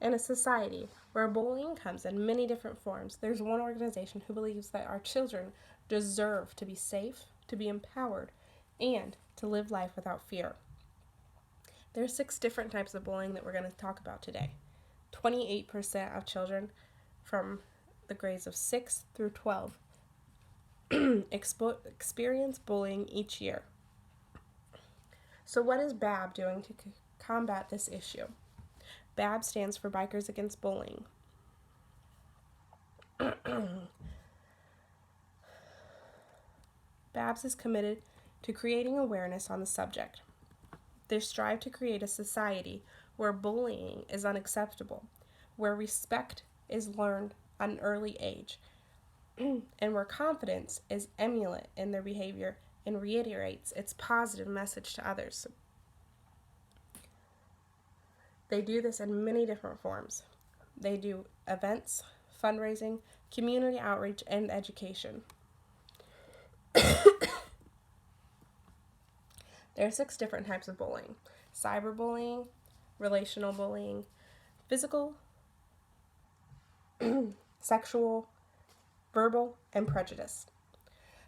In a society where bullying comes in many different forms, there's one organization who believes that our children deserve to be safe, to be empowered, and to live life without fear. There are 6 different types of bullying that we're going to talk about today. 28% of children from the grades of 6 through 12 experience bullying each year. So what is BAB doing to combat this issue? BAB stands for Bikers Against Bullying. BABS is committed to creating awareness on the subject. They strive to create a society where bullying is unacceptable, where respect is learned at an early age, and where confidence is emulate in their behavior and reiterates its positive message to others. They do this in many different forms. They do events, fundraising, community outreach, and education. There are 6 different types of bullying: cyberbullying, relational bullying, physical, sexual, verbal, and prejudice.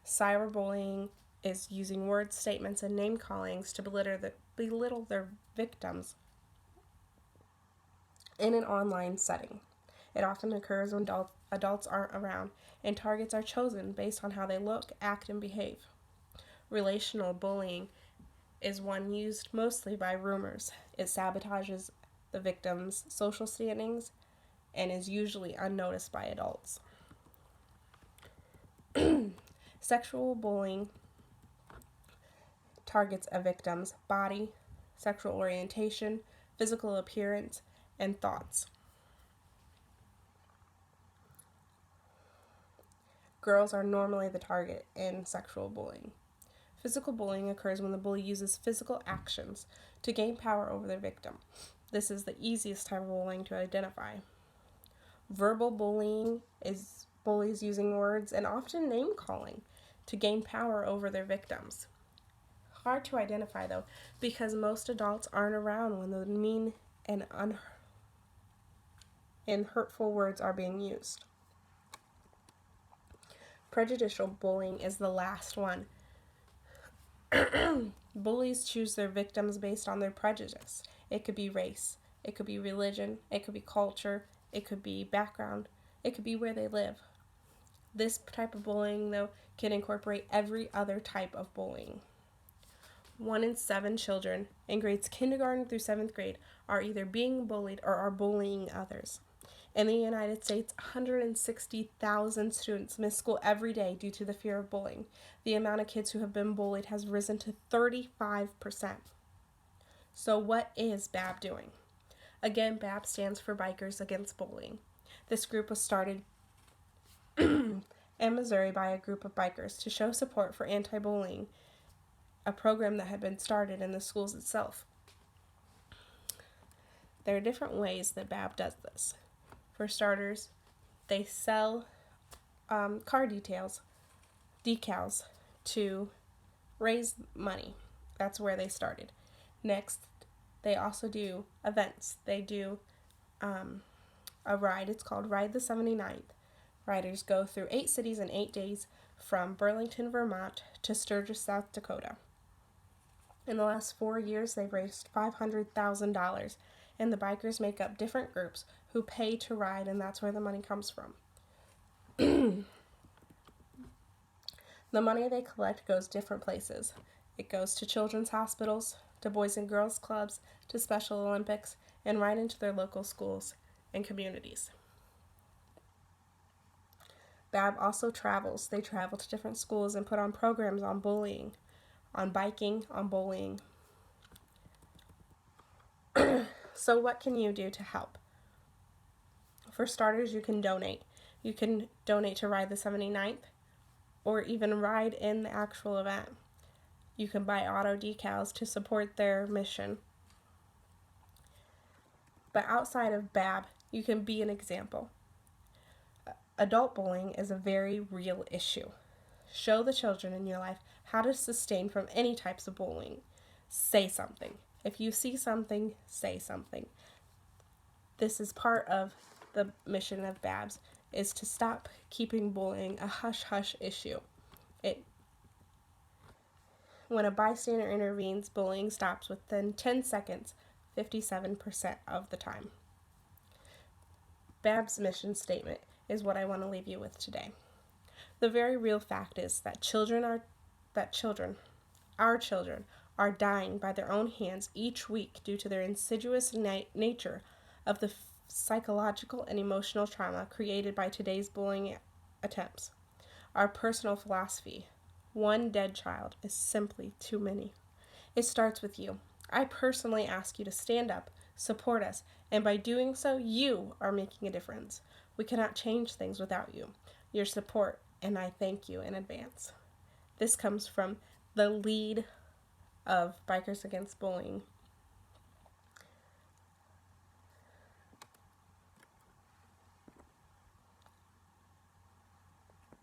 Cyberbullying is using words, statements, and name callings to belittle their victims in an online setting. It often occurs when adults aren't around, and targets are chosen based on how they look, act, and behave. Relational bullying is one used mostly by rumors. It sabotages the victim's social standings and is usually unnoticed by adults. Sexual bullying targets a victim's body, sexual orientation, physical appearance, and thoughts. Girls are normally the target in sexual bullying. Physical bullying occurs when the bully uses physical actions to gain power over their victim. This is the easiest type of bullying to identify. Verbal bullying is bullies using words and often name calling to gain power over their victims. Hard to identify though, because most adults aren't around when the mean and hurtful words are being used. Prejudicial bullying is the last one. Bullies choose their victims based on their prejudice. It could be race, it could be religion, it could be culture, it could be background, it could be where they live. This type of bullying, though, can incorporate every other type of bullying. 1 in 7 children in grades kindergarten through 7th grade are either being bullied or are bullying others. In the United States, 160,000 students miss school every day due to the fear of bullying. The amount of kids who have been bullied has risen to 35%. So what is BAB doing? Again, BAB stands for Bikers Against Bullying. This group was started in Missouri by a group of bikers to show support for anti-bullying, a program that had been started in the schools itself. There are different ways that BAB does this. For starters, they sell car decals to raise money. That's where they started. Next, they also do events. They do a ride. It's called Ride the 79th. Riders go through 8 cities in 8 days from Burlington, Vermont to Sturgis, South Dakota. In the last 4 years, they've raised $500,000, and the bikers make up different groups who pay to ride, and that's where the money comes from. The money they collect goes different places. It goes to children's hospitals, to boys and girls clubs, to Special Olympics, and right into their local schools and communities. BAB also travels. They travel to different schools and put on programs on bullying, on biking, on bullying. So what can you do to help? For starters, you can donate. You can donate to Ride the 79th or even ride in the actual event. You can buy auto decals to support their mission. But outside of BAB, you can be an example. Adult bullying is a very real issue. Show the children in your life how to sustain from any types of bullying. Say something. If you see something, say something. This is part of the mission of BABS, is to stop keeping bullying a hush-hush issue. When a bystander intervenes, bullying stops within 10 seconds, 57% of the time. BAB's mission statement is what I want to leave you with today. The very real fact is that our children, are dying by their own hands each week due to their insidious nature of the psychological and emotional trauma created by today's bullying attempts. Our personal philosophy: one dead child is simply too many. It starts with you. I personally ask you to stand up, support us, and by doing so, you are making a difference. We cannot change things without you, your support, and I thank you in advance. This comes from the lead of Bikers Against Bullying,